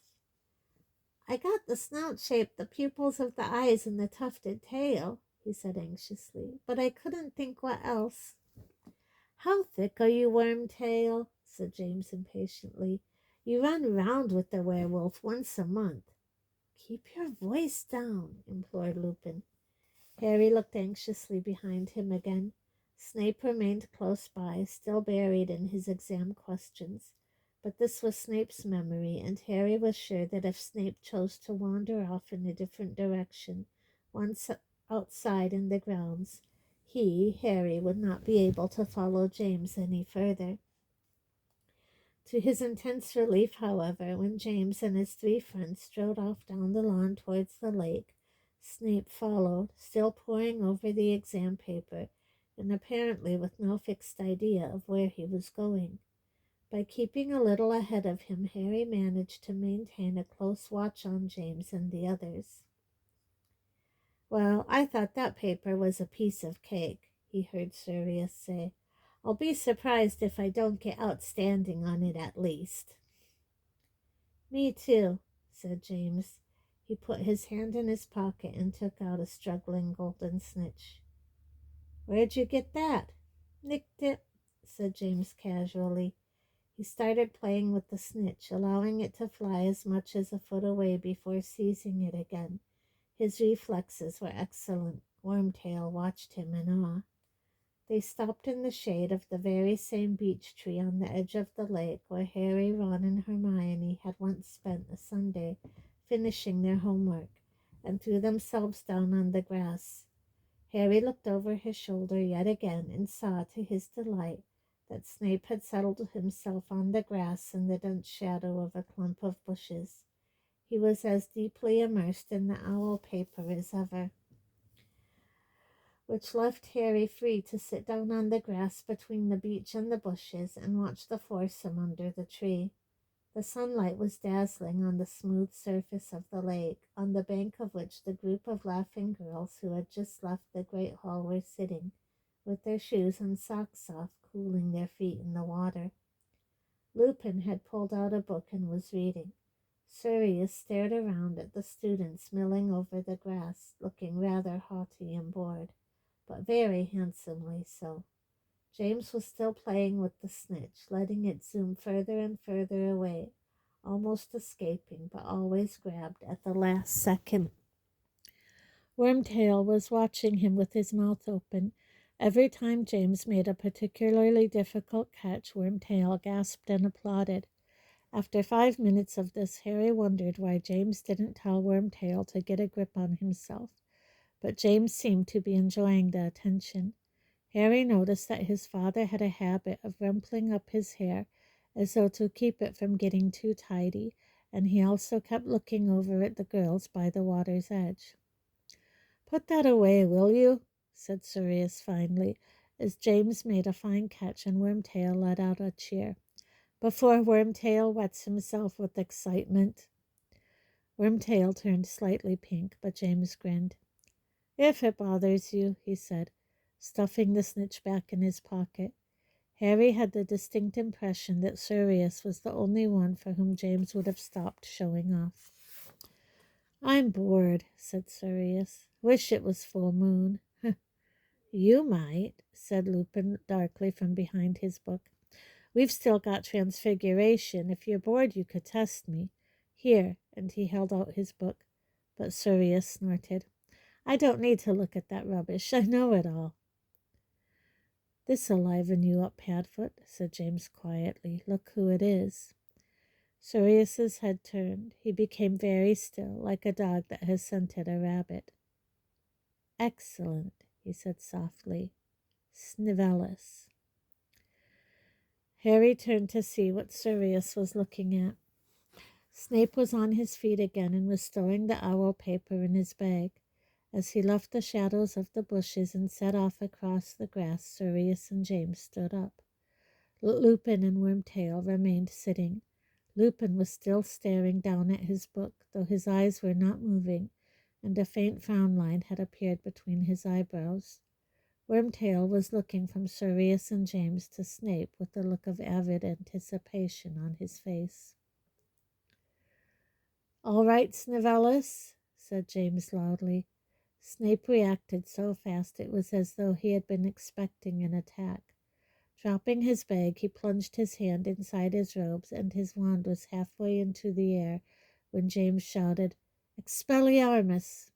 "I got the snout shape, the pupils of the eyes, and the tufted tail," he said anxiously, "but I couldn't think what else." "How thick are you, Wormtail?" said James impatiently. "You run round with the werewolf once a month." "Keep your voice down," implored Lupin. Harry looked anxiously behind him again. Snape remained close by, still buried in his exam questions. But this was Snape's memory, and Harry was sure that if Snape chose to wander off in a different direction, once outside in the grounds, Harry, would not be able to follow James any further. To his intense relief, however, when James and his 3 friends strode off down the lawn towards the lake, Snape followed, still poring over the exam paper, and apparently with no fixed idea of where he was going. By keeping a little ahead of him, Harry managed to maintain a close watch on James and the others. "Well, I thought that paper was a piece of cake," he heard Sirius say. "I'll be surprised if I don't get outstanding on it at least." "Me too," said James. He put his hand in his pocket and took out a struggling golden snitch. "Where'd you get that?" "Nicked it," said James casually. He started playing with the snitch, allowing it to fly as much as a foot away before seizing it again. His reflexes were excellent. Wormtail watched him in awe. They stopped in the shade of the very same beech tree on the edge of the lake where Harry, Ron, and Hermione had once spent a Sunday finishing their homework, and threw themselves down on the grass. Harry looked over his shoulder yet again and saw, to his delight, that Snape had settled himself on the grass in the dense shadow of a clump of bushes. He was as deeply immersed in the owl paper as ever, which left Harry free to sit down on the grass between the beech and the bushes and watch the foursome under the tree. The sunlight was dazzling on the smooth surface of the lake, on the bank of which the group of laughing girls who had just left the great hall were sitting, with their shoes and socks off, cooling their feet in the water. Lupin had pulled out a book and was reading. Sirius stared around at the students milling over the grass, looking rather haughty and bored, but very handsomely so. James was still playing with the snitch, letting it zoom further and further away, almost escaping, but always grabbed at the last second. Wormtail was watching him with his mouth open. Every time James made a particularly difficult catch, Wormtail gasped and applauded. After 5 minutes of this, Harry wondered why James didn't tell Wormtail to get a grip on himself, but James seemed to be enjoying the attention. Harry noticed that his father had a habit of rumpling up his hair as though to keep it from getting too tidy, and he also kept looking over at the girls by the water's edge. "Put that away, will you?" said Sirius finally, as James made a fine catch and Wormtail let out a cheer. "Before Wormtail wets himself with excitement." Wormtail turned slightly pink, but James grinned. "If it bothers you," he said, stuffing the snitch back in his pocket. Harry had the distinct impression that Sirius was the only one for whom James would have stopped showing off. "I'm bored," said Sirius. "Wish it was full moon." "You might," said Lupin darkly from behind his book. "We've still got Transfiguration. If you're bored, you could test me. Here," and he held out his book. But Sirius snorted. "I don't need to look at that rubbish. I know it all." "This'll liven you up, Padfoot," said James quietly. "Look who it is." Sirius's head turned. He became very still, like a dog that has scented a rabbit. "Excellent," he said softly. "Snivellus." Harry turned to see what Sirius was looking at. Snape was on his feet again and was stowing the owl paper in his bag. As he left the shadows of the bushes and set off across the grass, Sirius and James stood up. Lupin and Wormtail remained sitting. Lupin was still staring down at his book, though his eyes were not moving, and a faint frown line had appeared between his eyebrows. Wormtail was looking from Sirius and James to Snape with a look of avid anticipation on his face. "All right, Snivellus," said James loudly. Snape reacted so fast it was as though he had been expecting an attack. Dropping his bag, he plunged his hand inside his robes, and his wand was halfway into the air when James shouted, "Expelliarmus!"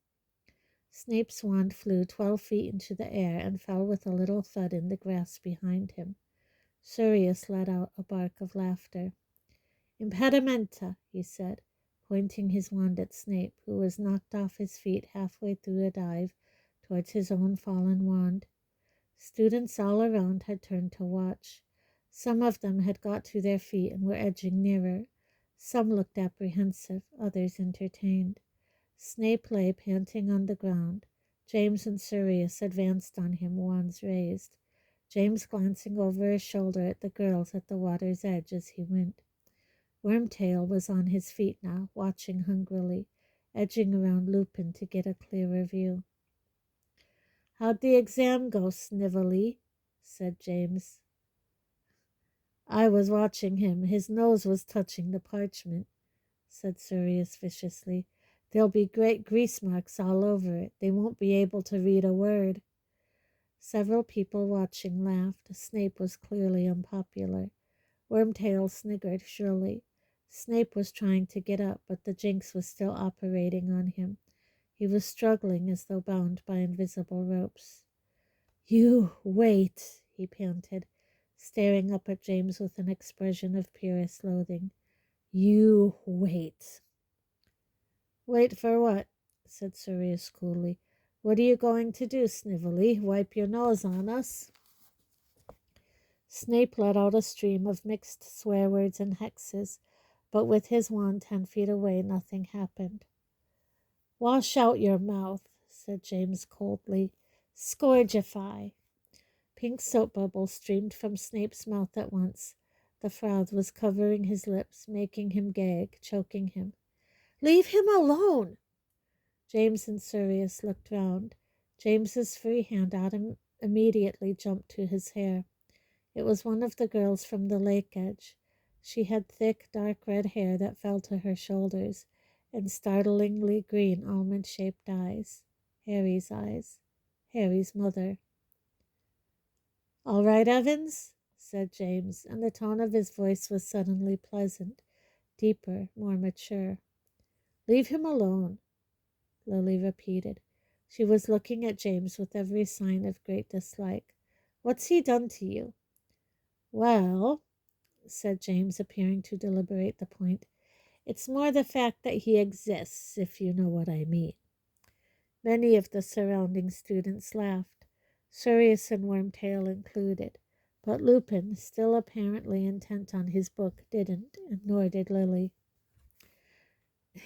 Snape's wand flew 12 feet into the air and fell with a little thud in the grass behind him. Sirius let out a bark of laughter. "Impedimenta," he said, pointing his wand at Snape, who was knocked off his feet halfway through a dive towards his own fallen wand. Students all around had turned to watch. Some of them had got to their feet and were edging nearer. Some looked apprehensive, others entertained. Snape lay panting on the ground. James and Sirius advanced on him, wands raised, James glancing over his shoulder at the girls at the water's edge as he went. Wormtail was on his feet now, watching hungrily, edging around Lupin to get a clearer view. "How'd the exam go, Snively?" said James. "I was watching him. His nose was touching the parchment," said Sirius viciously. "There'll be great grease marks all over it. They won't be able to read a word." Several people watching laughed. Snape was clearly unpopular. Wormtail sniggered shrilly. Snape was trying to get up, but the jinx was still operating on him. He was struggling as though bound by invisible ropes. "You wait," he panted, staring up at James with an expression of purest loathing. "You wait." "Wait for what?" said Sirius coolly. "What are you going to do, Snively? Wipe your nose on us?" Snape let out a stream of mixed swear words and hexes, but with his wand 10 feet away, nothing happened. "Wash out your mouth," said James coldly. "Scourgify." Pink soap bubbles streamed from Snape's mouth at once. The froth was covering his lips, making him gag, choking him. "Leave him alone!" James and Sirius looked round. James's free hand immediately jumped to his hair. It was one of the girls from the lake edge. She had thick, dark red hair that fell to her shoulders, and startlingly green almond-shaped eyes. Harry's eyes. Harry's mother. "All right, Evans," said James, and the tone of his voice was suddenly pleasant, deeper, more mature. "Leave him alone," Lily repeated. She was looking at James with every sign of great dislike. "What's he done to you?" "Well," said James, appearing to deliberate the point, "it's more the fact that he exists, if you know what I mean." Many of the surrounding students laughed, Sirius and Wormtail included, but Lupin, still apparently intent on his book, didn't, and nor did Lily.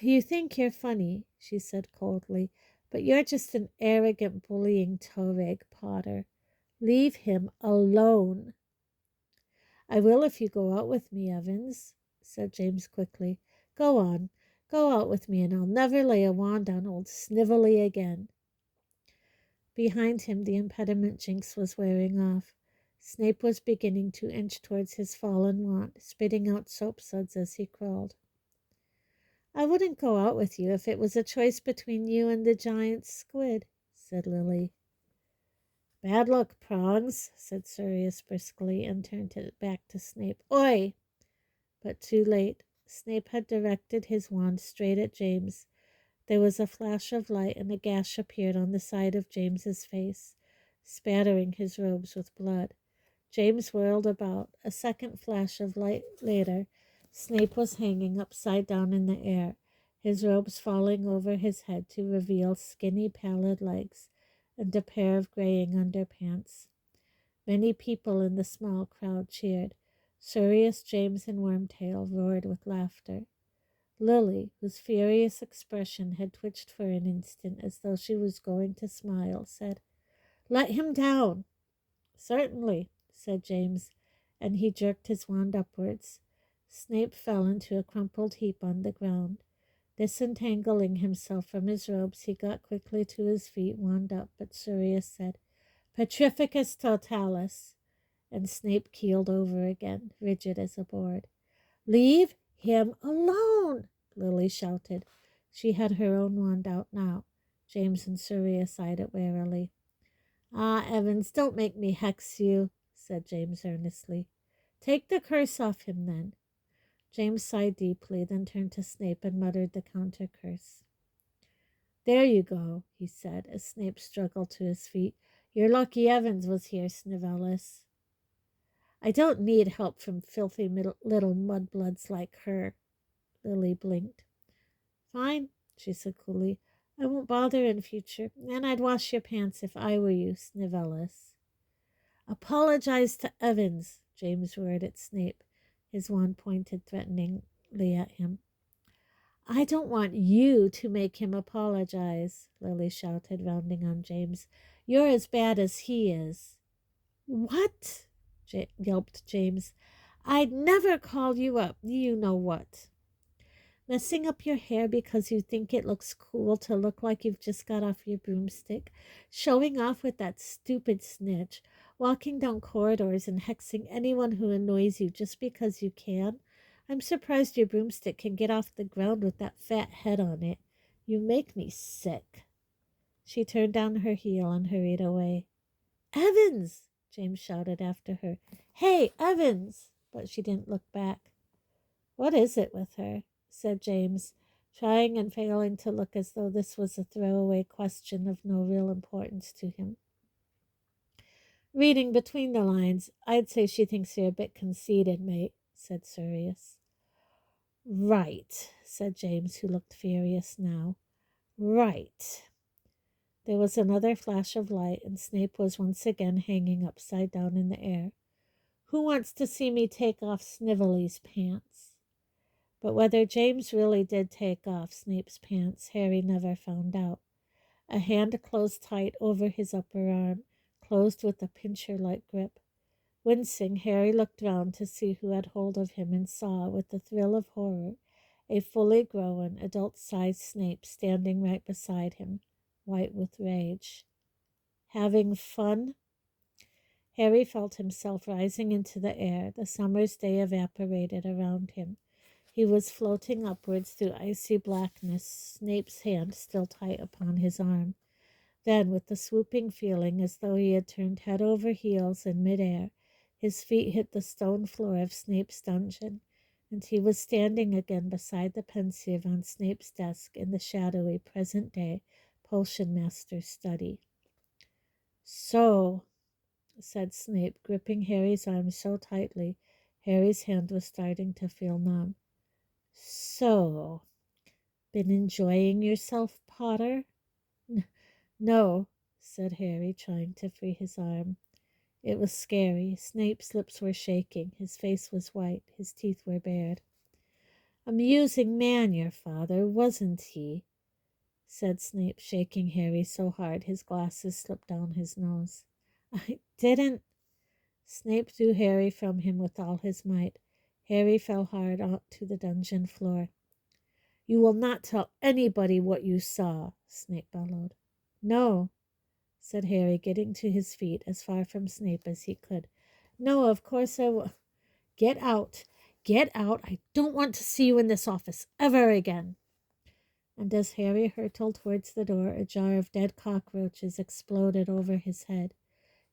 "You think you're funny," she said coldly, "but you're just an arrogant, bullying toe-rag, Potter. Leave him alone." "I will if you go out with me, Evans," said James quickly. "Go on. Go out with me, and I'll never lay a wand on old Snively again." Behind him, the impediment Jinx was wearing off. Snape was beginning to inch towards his fallen wand, spitting out soap suds as he crawled. "I wouldn't go out with you if it was a choice between you and the giant squid," said Lily. "Bad luck, Prongs," said Sirius briskly, and turned it back to Snape. "Oi!" But too late. Snape had directed his wand straight at James. There was a flash of light, and a gash appeared on the side of James's face, spattering his robes with blood. James whirled about. A second flash of light later, Snape was hanging upside down in the air, his robes falling over his head to reveal skinny, pallid legs and a pair of graying underpants. Many people in the small crowd cheered. Sirius, James, and Wormtail roared with laughter. Lily, whose furious expression had twitched for an instant as though she was going to smile, said, "Let him down." "Certainly," said James, and he jerked his wand upwards. Snape fell into a crumpled heap on the ground. Disentangling himself from his robes, he got quickly to his feet, wand up, but Sirius said, "Petrificus totalis," and Snape keeled over again, rigid as a board. "Leave him alone," Lily shouted. She had her own wand out now. James and Sirius eyed it warily. "Ah, Evans, don't make me hex you," said James earnestly. "Take the curse off him, then." James sighed deeply, then turned to Snape and muttered the counter curse. "There you go," he said, as Snape struggled to his feet. "You're lucky Evans was here, Snivellis." "I don't need help from filthy little mudbloods like her." Lily blinked. "Fine," she said coolly. "I won't bother in future, and I'd wash your pants if I were you, Snivellis." "Apologize to Evans," James roared at Snape, his wand pointed threateningly at him. "I don't want you to make him apologize," Lily shouted, rounding on James. "You're as bad as he is." "What?" yelped James. "I'd never call you up, you know what." "Messing up your hair because you think it looks cool to look like you've just got off your broomstick, showing off with that stupid snitch, walking down corridors and hexing anyone who annoys you just because you can. I'm surprised your broomstick can get off the ground with that fat head on it. You make me sick." She turned on her heel and hurried away. "Evans!" James shouted after her. "Hey, Evans!" But she didn't look back. "What is it with her?" said James, trying and failing to look as though this was a throwaway question of no real importance to him. "Reading between the lines, I'd say she thinks you're a bit conceited, mate," said Sirius. "Right," said James, who looked furious now. "Right." There was another flash of light, and Snape was once again hanging upside down in the air. "Who wants to see me take off Snively's pants?" But whether James really did take off Snape's pants, Harry never found out. A hand closed tight over his upper arm, closed with a pincher-like grip. Wincing, Harry looked round to see who had hold of him and saw, with a thrill of horror, a fully grown, adult-sized Snape standing right beside him, white with rage. "Having fun?" Harry felt himself rising into the air. The summer's day evaporated around him. He was floating upwards through icy blackness, Snape's hand still tight upon his arm. Then, with the swooping feeling as though he had turned head over heels in midair, his feet hit the stone floor of Snape's dungeon, and he was standing again beside the pensieve on Snape's desk in the shadowy present-day potion master's study. "So," said Snape, gripping Harry's arm so tightly Harry's hand was starting to feel numb. "So, been enjoying yourself, Potter?" "No," said Harry, trying to free his arm. It was scary. Snape's lips were shaking. His face was white. His teeth were bared. "Amusing man, your father, wasn't he?" said Snape, shaking Harry so hard his glasses slipped down his nose. "I didn't—" Snape threw Harry from him with all his might. Harry fell hard onto the dungeon floor. "You will not tell anybody what you saw," Snape bellowed. "No," said Harry, getting to his feet as far from Snape as he could. "No, of course I will." "Get out! Get out! I don't want to see you in this office ever again." And as Harry hurtled towards the door, a jar of dead cockroaches exploded over his head.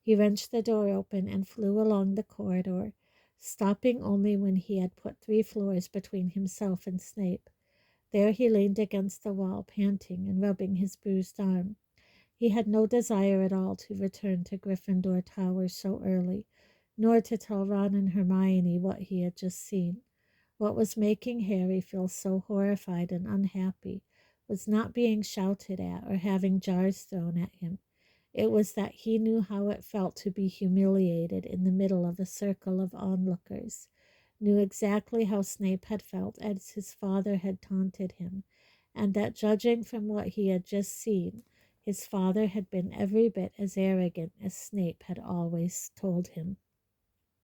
He wrenched the door open and flew along the corridor, stopping only when he had put 3 floors between himself and Snape. There he leaned against the wall, panting and rubbing his bruised arm. He had no desire at all to return to Gryffindor Tower so early, nor to tell Ron and Hermione what he had just seen. What was making Harry feel so horrified and unhappy was not being shouted at or having jars thrown at him. It was that he knew how it felt to be humiliated in the middle of a circle of onlookers, knew exactly how Snape had felt as his father had taunted him, and that judging from what he had just seen, his father had been every bit as arrogant as Snape had always told him.